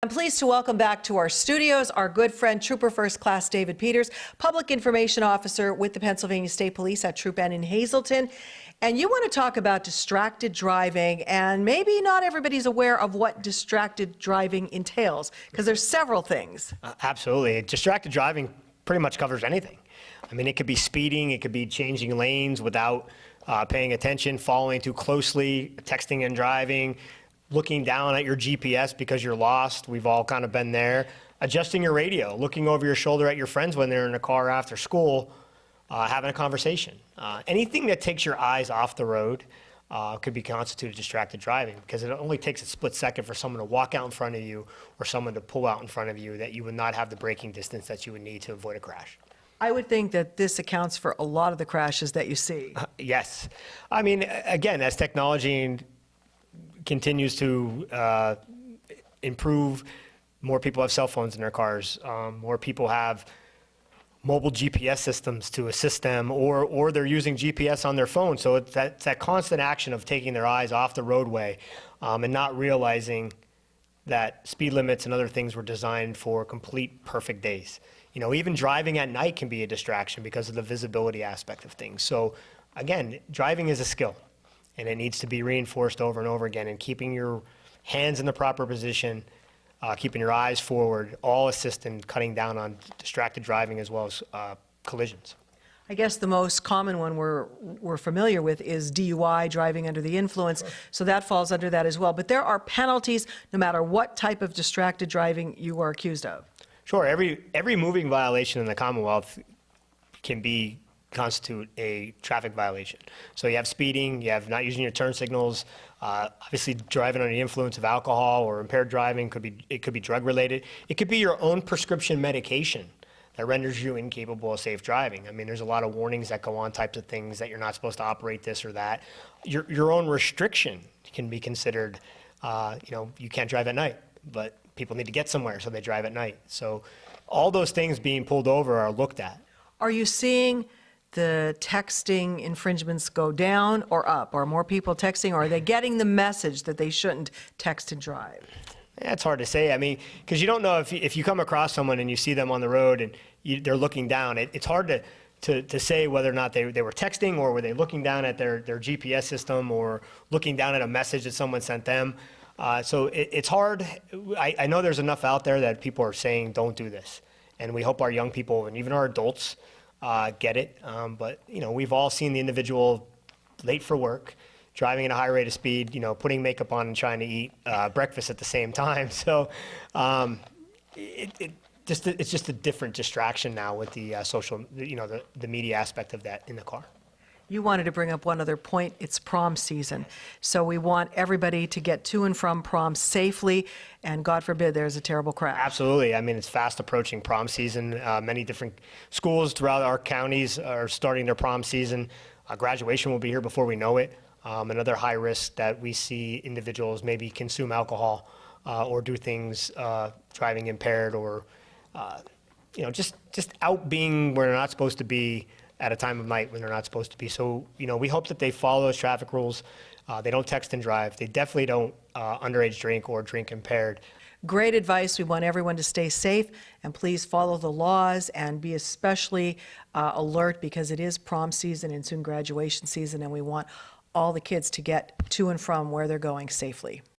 I'm pleased to welcome back to our studios our good friend, Trooper First Class David Peters, Public Information Officer with the Pennsylvania State Police at Troop N in Hazleton. And you want to talk about distracted driving, and maybe not everybody's aware of what distracted driving entails, because there's several things. Absolutely. Distracted driving pretty much covers anything. I mean, it could be speeding, it could be changing lanes without paying attention, following too closely, texting and driving, looking down at your GPS because you're lost. We've all kind of been there. Adjusting your radio, looking over your shoulder at your friends when they're in the car after school, having a conversation. Anything that takes your eyes off the road could be constituted distracted driving, because it only takes a split second for someone to walk out in front of you or someone to pull out in front of you that you would not have the braking distance that you would need to avoid a crash. I would think that this accounts for a lot of the crashes that you see. Yes. I mean, again, as technology continues to improve, more people have cell phones in their cars, more people have mobile GPS systems to assist them, or they're using GPS on their phone. So it's that constant action of taking their eyes off the roadway and not realizing that speed limits and other things were designed for complete perfect days. You know, even driving at night can be a distraction because of the visibility aspect of things. So again, driving is a skill, and it needs to be reinforced over and over again, and keeping your hands in the proper position, keeping your eyes forward, all assist in cutting down on distracted driving as well as collisions. I guess the most common one we're familiar with is DUI, driving under the influence, sure. So that falls under that as well. But there are penalties no matter what type of distracted driving you are accused of. Sure, every moving violation in the Commonwealth can constitute a traffic violation. So you have speeding, you have not using your turn signals, obviously driving under the influence of alcohol or impaired driving, it could be drug related. It could be your own prescription medication that renders you incapable of safe driving. I mean, there's a lot of warnings that go on, types of things that you're not supposed to operate this or that. Your own restriction can be considered, you know, you can't drive at night, but people need to get somewhere, so they drive at night. So all those things being pulled over are looked at. Are you seeing the texting infringements go down or up? Are more people texting, or are they getting the message that they shouldn't text and drive? Yeah, it's hard to say. I mean, because you don't know if you come across someone and you see them on the road and they're looking down, it's hard to say whether or not they were texting, or were they looking down at their GPS system, or looking down at a message that someone sent them. So it's hard. I know there's enough out there that people are saying don't do this, and we hope our young people and even our adults get it. But you know, we've all seen the individual late for work, driving at a high rate of speed, you know, putting makeup on and trying to eat breakfast at the same time. So it's just a different distraction now with the social, you know, the media aspect of that in the car. You wanted to bring up one other point. It's prom season. So we want everybody to get to and from prom safely, and God forbid there's a terrible crash. Absolutely. I mean, it's fast approaching prom season. Many different schools throughout our counties are starting their prom season. Graduation will be here before we know it. Another high risk that we see individuals maybe consume alcohol or do things driving impaired, or you know, just out being where they're not supposed to be at a time of night when they're not supposed to be. So, you know, we hope that they follow those traffic rules. They don't text and drive. They definitely don't underage drink or drink impaired. Great advice. We want everyone to stay safe, and please follow the laws and be especially alert, because it is prom season and soon graduation season, and we want all the kids to get to and from where they're going safely.